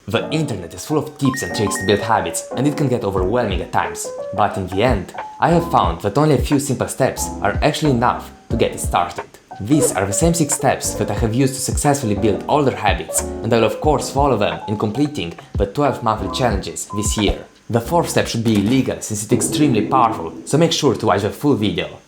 The internet is full of tips and tricks to build habits, and it can get overwhelming at times. But in the end, I have found that only a few simple steps are actually enough to get it started. These are the same 6 steps that I have used to successfully build older habits, and I will of course follow them in completing the 12 monthly challenges this year. The 4th step should be illegal since it's extremely powerful, so make sure to watch the full video.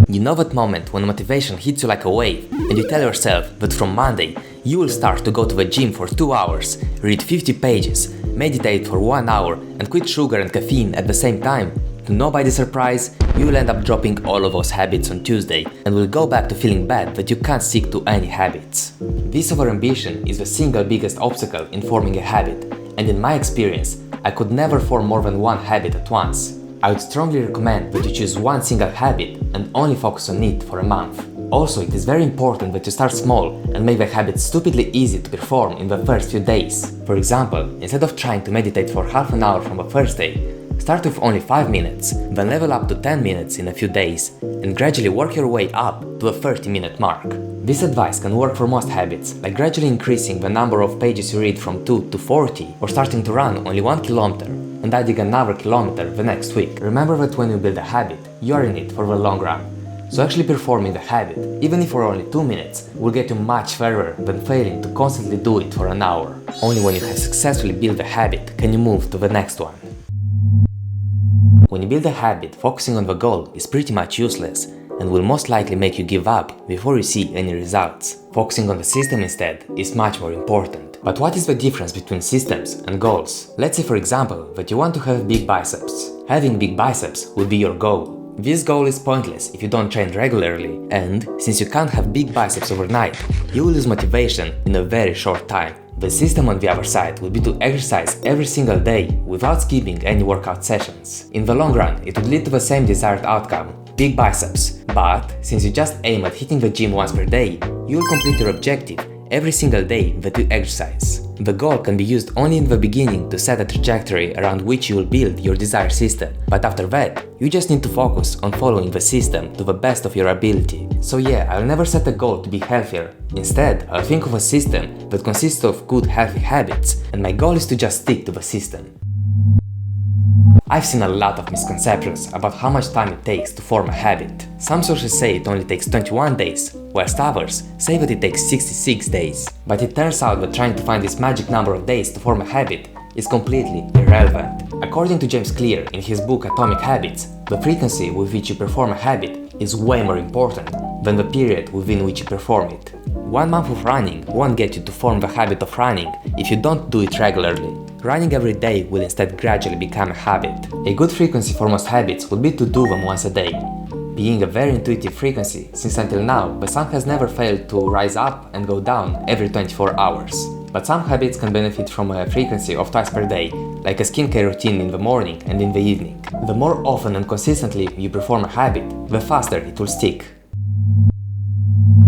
You know that moment when motivation hits you like a wave and you tell yourself that from Monday you will start to go to the gym for 2 hours, read 50 pages, meditate for 1 hour and quit sugar and caffeine at the same time? To nobody's surprise, you will end up dropping all of those habits on Tuesday and will go back to feeling bad that you can't stick to any habits. This overambition is the single biggest obstacle in forming a habit, and in my experience, I could never form more than 1 habit at once. I would strongly recommend that you choose 1 single habit and only focus on it for a month. Also, it is very important that you start small and make the habit stupidly easy to perform in the first few days. For example, instead of trying to meditate for half an hour from the first day, start with only 5 minutes, then level up to 10 minutes in a few days, and gradually work your way up to a 30-minute mark. This advice can work for most habits, like gradually increasing the number of pages you read from 2 to 40, or starting to run only 1 kilometer, and adding another kilometer the next week. Remember that when you build a habit, you are in it for the long run. So actually performing the habit, even if for only 2 minutes, will get you much further than failing to constantly do it for an hour. Only when you have successfully built a habit can you move to the next one. When you build a habit, focusing on the goal is pretty much useless and will most likely make you give up before you see any results. Focusing on the system instead is much more important. But what is the difference between systems and goals? Let's say for example that you want to have big biceps. Having big biceps will be your goal. This goal is pointless if you don't train regularly, and since you can't have big biceps overnight, you will lose motivation in a very short time. The system on the other side would be to exercise every single day without skipping any workout sessions. In the long run, it would lead to the same desired outcome, big biceps, but since you just aim at hitting the gym once per day, you will complete your objective every single day that you exercise. The goal can be used only in the beginning to set a trajectory around which you will build your desired system, but after that, you just need to focus on following the system to the best of your ability. So yeah, I'll never set a goal to be healthier. Instead, I'll think of a system that consists of good healthy habits, and my goal is to just stick to the system. I've seen a lot of misconceptions about how much time it takes to form a habit. Some sources say it only takes 21 days, whilst others say that it takes 66 days. But it turns out that trying to find this magic number of days to form a habit is completely irrelevant. According to James Clear in his book Atomic Habits, the frequency with which you perform a habit is way more important than the period within which you perform it. 1 month of running won't get you to form the habit of running if you don't do it regularly. Running every day will instead gradually become a habit. A good frequency for most habits would be to do them once a day, being a very intuitive frequency since until now the sun has never failed to rise up and go down every 24 hours. But some habits can benefit from a frequency of twice per day, like a skincare routine in the morning and in the evening. The more often and consistently you perform a habit, the faster it will stick.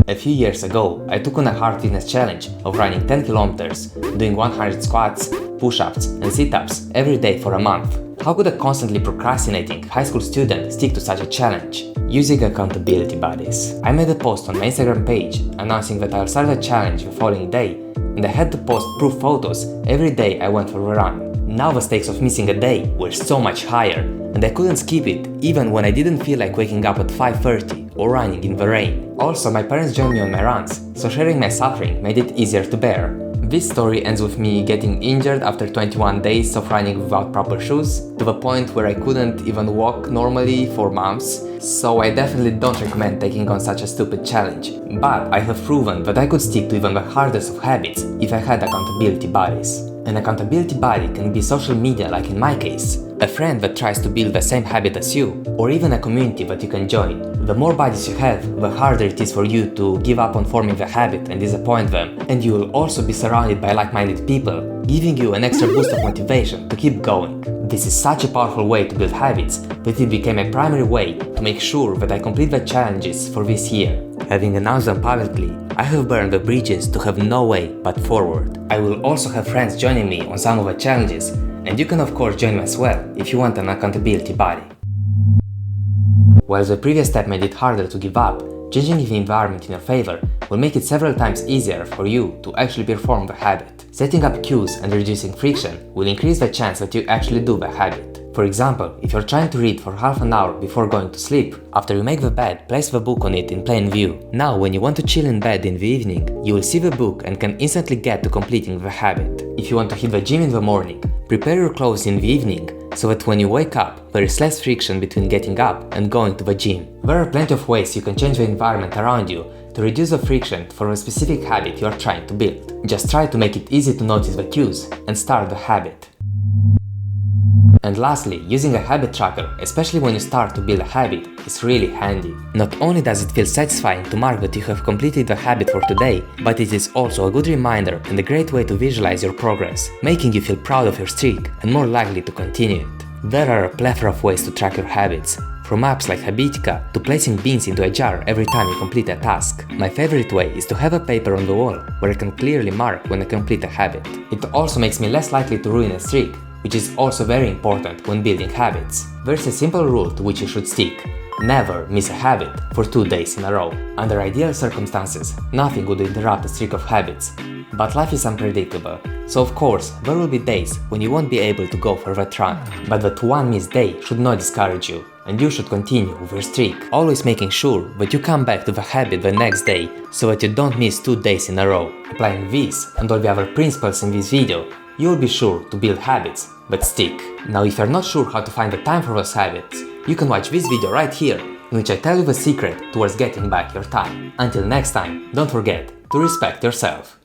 A few years ago, I took on a hard fitness challenge of running 10 kilometers, doing 100 squats, push-ups and sit-ups every day for a month. How could a constantly procrastinating high school student stick to such a challenge? Using accountability buddies. I made a post on my Instagram page announcing that I'll start the challenge the following day, and I had to post proof photos every day I went for a run. Now the stakes of missing a day were so much higher, and I couldn't skip it even when I didn't feel like waking up at 5:30 or running in the rain. Also, my parents joined me on my runs, so sharing my suffering made it easier to bear. This story ends with me getting injured after 21 days of running without proper shoes, to the point where I couldn't even walk normally for months, so I definitely don't recommend taking on such a stupid challenge. But I have proven that I could stick to even the hardest of habits if I had accountability buddies. An accountability buddy can be social media like in my case, a friend that tries to build the same habit as you, or even a community that you can join. The more buddies you have, the harder it is for you to give up on forming the habit and disappoint them, and you will also be surrounded by like-minded people, giving you an extra boost of motivation to keep going. This is such a powerful way to build habits that it became a primary way to make sure that I complete the challenges for this year. Having announced them publicly, I have burned the bridges to have no way but forward. I will also have friends joining me on some of the challenges, and you can of course join me as well if you want an accountability buddy. While the previous step made it harder to give up, Changing the environment in your favor will make it several times easier for you to actually perform the habit. Setting up cues and reducing friction will increase the chance that you actually do the habit. For example, if you're trying to read for half an hour before going to sleep, after you make the bed, place the book on it in plain view. Now, when you want to chill in bed in the evening, you will see the book and can instantly get to completing the habit. If you want to hit the gym in the morning, prepare your clothes in the evening so that when you wake up, there is less friction between getting up and going to the gym. There are plenty of ways you can change the environment around you to reduce the friction for a specific habit you are trying to build. Just try to make it easy to notice the cues and start the habit. And lastly, using a habit tracker, especially when you start to build a habit, is really handy. Not only does it feel satisfying to mark that you have completed the habit for today, but it is also a good reminder and a great way to visualize your progress, making you feel proud of your streak and more likely to continue it. There are a plethora of ways to track your habits, from apps like Habitica to placing beans into a jar every time you complete a task. My favorite way is to have a paper on the wall where I can clearly mark when I complete a habit. It also makes me less likely to ruin a streak, which is also very important when building habits. There's a simple rule to which you should stick. Never miss a habit for 2 days in a row. Under ideal circumstances, nothing would interrupt a streak of habits. But life is unpredictable, so of course there will be days when you won't be able to go for that run. But that one missed day should not discourage you, and you should continue with your streak, always making sure that you come back to the habit the next day so that you don't miss 2 days in a row. Applying these and all the other principles in this video, you will be sure to build habits that stick. Now, if you're not sure how to find the time for those habits, you can watch this video right here, in which I tell you the secret towards getting back your time. Until next time, don't forget to respect yourself.